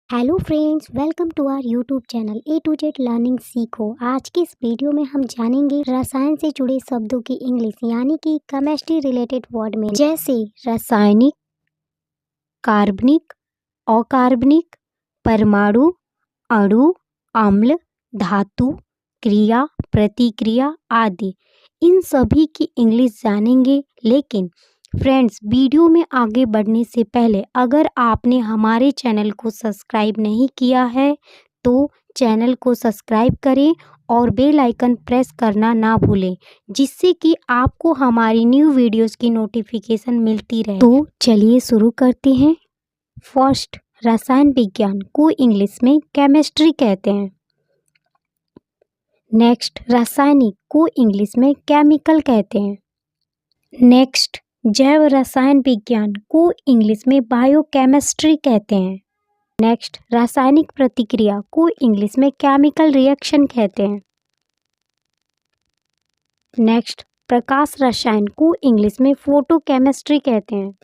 Hello friends, welcome to our YouTube channel A to Z learning सीखो। आज की इस वीडियो में हम जानेंगे रसायन से जुड़े शब्दों की इंग्लिश यानी कि केमिस्ट्री रिलेटेड वर्ड में, जैसे रासायनिक, कार्बनिक, अकार्बनिक, परमाणु, अणु, अम्ल, धातु, क्रिया, प्रतिक्रिया आदि। इन सभी की इंग्लिश जानेंगे। लेकिन फ्रेंड्स, वीडियो में आगे बढ़ने से पहले अगर आपने हमारे चैनल को सब्सक्राइब नहीं किया है तो चैनल को सब्सक्राइब करें और बेल आइकन प्रेस करना ना भूलें, जिससे कि आपको हमारी न्यू वीडियोस की नोटिफिकेशन मिलती रहे। तो चलिए शुरू करते हैं। फर्स्ट, रसायन विज्ञान को इंग्लिश में केमिस्ट्री कहते हैं। नेक्स्ट, रासायनिक को इंग्लिश में केमिकल कहते हैं। नेक्स्ट, जैव रसायन विज्ञान को इंग्लिश में बायोकेमिस्ट्री कहते हैं। नेक्स्ट, रासायनिक प्रतिक्रिया को इंग्लिश में केमिकल रिएक्शन कहते हैं। नेक्स्ट, प्रकाश रसायन को इंग्लिश में फोटोकेमिस्ट्री कहते हैं।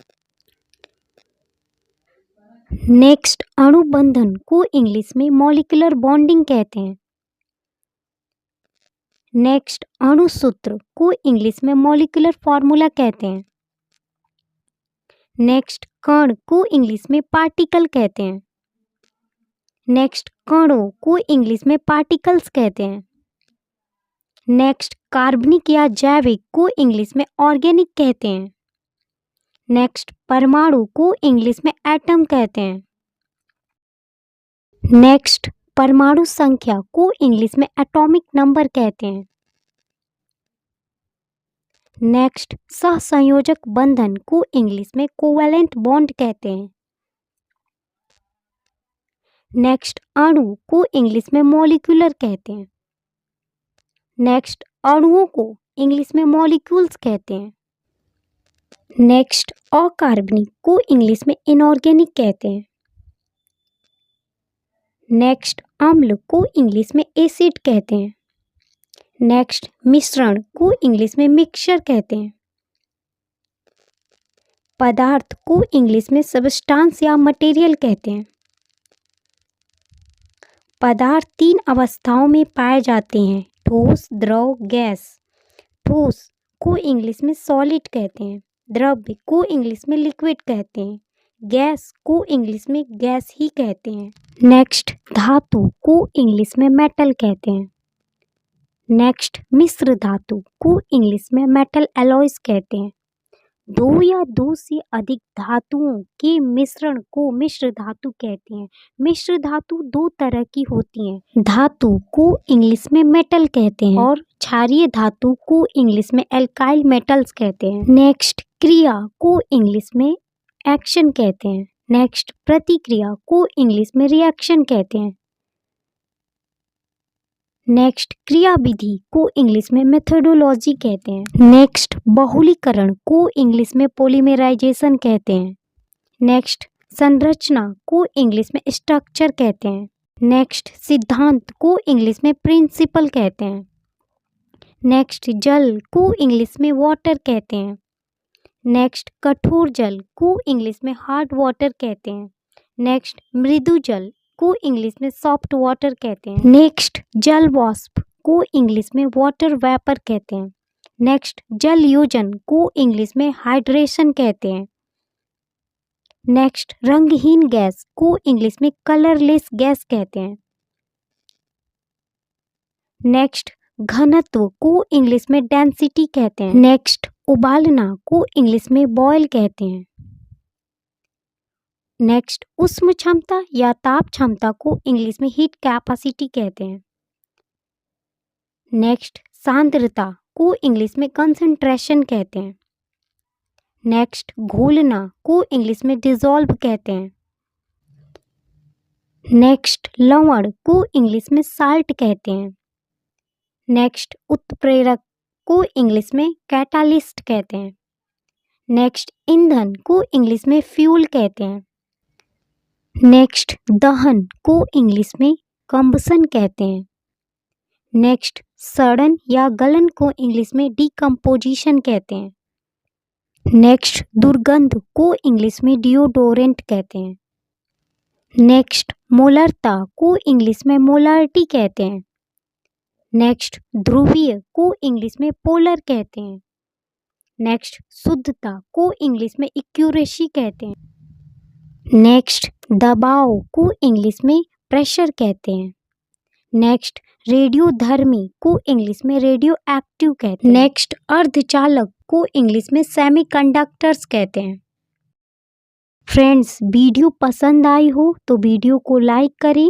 नेक्स्ट, अणु बंधन को इंग्लिश में मॉलिक्यूलर बॉन्डिंग कहते हैं। नेक्स्ट, अणु सूत्र को इंग्लिश में मॉलिक्यूलर फॉर्मूला कहते हैं। नेक्स्ट, कण को इंग्लिश में पार्टिकल कहते हैं। नेक्स्ट, कणों को इंग्लिश में पार्टिकल्स कहते हैं। नेक्स्ट, कार्बनिक या जैविक को इंग्लिश में ऑर्गेनिक कहते हैं। नेक्स्ट, परमाणु को इंग्लिश में एटम कहते हैं। नेक्स्ट, परमाणु संख्या को इंग्लिश में एटॉमिक नंबर कहते हैं। नेक्स्ट, सहसंयोजक बंधन को इंग्लिश में कोवैलेंट बॉन्ड कहते हैं। नेक्स्ट, अणु को इंग्लिश में मॉलिक्यूलर कहते हैं। नेक्स्ट, अणुओं को इंग्लिश में मॉलिक्यूल्स कहते हैं। नेक्स्ट, अकार्बनिक को इंग्लिश में इनऑर्गेनिक कहते हैं। नेक्स्ट, अम्ल को इंग्लिश में एसिड कहते हैं। नेक्स्ट, मिश्रण को इंग्लिश में मिक्सचर कहते हैं। पदार्थ को इंग्लिश में सबस्टांस या मटेरियल कहते हैं। पदार्थ तीन अवस्थाओं में पाए जाते हैं: ठोस, द्रव, गैस। ठोस को इंग्लिश में सॉलिड कहते हैं। द्रव्य को इंग्लिश में लिक्विड कहते हैं। गैस को इंग्लिश में गैस ही कहते हैं। नेक्स्ट, धातु को इंग्लिश में मेटल कहते हैं। नेक्स्ट, मिश्र धातु को इंग्लिश में मेटल एलॉयज कहते हैं। दो या दो से अधिक धातुओं के मिश्रण को मिश्र धातु कहते हैं। मिश्र धातु दो तरह की होती हैं। धातु को इंग्लिश में मेटल कहते हैं और क्षारीय धातु को इंग्लिश में एल्काइल मेटल्स कहते हैं। नेक्स्ट, क्रिया को इंग्लिश में एक्शन कहते हैं। नेक्स्ट, प्रतिक्रिया को इंग्लिश में रिएक्शन कहते हैं। नेक्स्ट, क्रिया विधि को इंग्लिश में मेथोडोलॉजी कहते हैं। नेक्स्ट, बहुलीकरण को इंग्लिश में पॉलीमराइजेशन कहते हैं। नेक्स्ट, संरचना को इंग्लिश में स्ट्रक्चर कहते हैं। नेक्स्ट, सिद्धांत को इंग्लिश में प्रिंसिपल कहते हैं। नेक्स्ट, जल को इंग्लिश में वाटर कहते हैं। नेक्स्ट, कठोर जल को इंग्लिश में हार्ड वाटर कहते हैं। नेक्स्ट, मृदु जल को इंग्लिश में सॉफ्ट वाटर कहते हैं। नेक्स्ट, जल वाष्प को इंग्लिश में वाटर वेपर कहते हैं। नेक्स्ट, जल योजन को इंग्लिश में हाइड्रेशन कहते हैं। नेक्स्ट, रंगहीन गैस को इंग्लिश में कलरलेस गैस कहते हैं। नेक्स्ट, घनत्व को इंग्लिश में डेंसिटी कहते हैं। नेक्स्ट, उबालना को इंग्लिश में बॉयल कहते हैं। नेक्स्ट, उष्ण क्षमता या ताप क्षमता को इंग्लिश में हीट कैपेसिटी कहते हैं। नेक्स्ट, सांद्रता को इंग्लिश में कंसंट्रेशन कहते हैं। नेक्स्ट, घोलना को इंग्लिश में डिसॉल्व कहते हैं। नेक्स्ट, लवण को इंग्लिश में साल्ट कहते हैं। नेक्स्ट, उत्प्रेरक को इंग्लिश में कैटालिस्ट कहते हैं। नेक्स्ट, ईंधन को इंग्लिश में फ्यूल कहते हैं। नेक्स्ट, दहन को इंग्लिश में कंबसन कहते हैं। नेक्स्ट, सड़न या गलन को इंग्लिश में डिकम्पोजिशन कहते हैं। नेक्स्ट, दुर्गंध को इंग्लिश में डिओडोरेंट कहते हैं। नेक्स्ट, मोलरता को इंग्लिश में मोलारिटी कहते हैं। नेक्स्ट, ध्रुवीय को इंग्लिश में पोलर कहते हैं। नेक्स्ट, शुद्धता को इंग्लिश में एक्यूरेसी कहते हैं। नेक्स्ट, दबाव को इंग्लिश में प्रेशर कहते हैं। नेक्स्ट, रेडियोधर्मी को इंग्लिश में रेडियो एक्टिव कहते हैं। नेक्स्ट, अर्धचालक को इंग्लिश में सेमीकंडक्टर्स कहते हैं। फ्रेंड्स, वीडियो पसंद आई हो तो वीडियो को लाइक करें।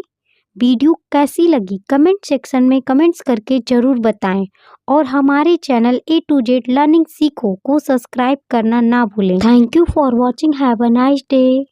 वीडियो कैसी लगी कमेंट सेक्शन में कमेंट्स करके ज़रूर बताएं और हमारे channel A to Z learning सीखो को सब्सक्राइब करना ना भूलें। Thank you for watching. Have a nice day.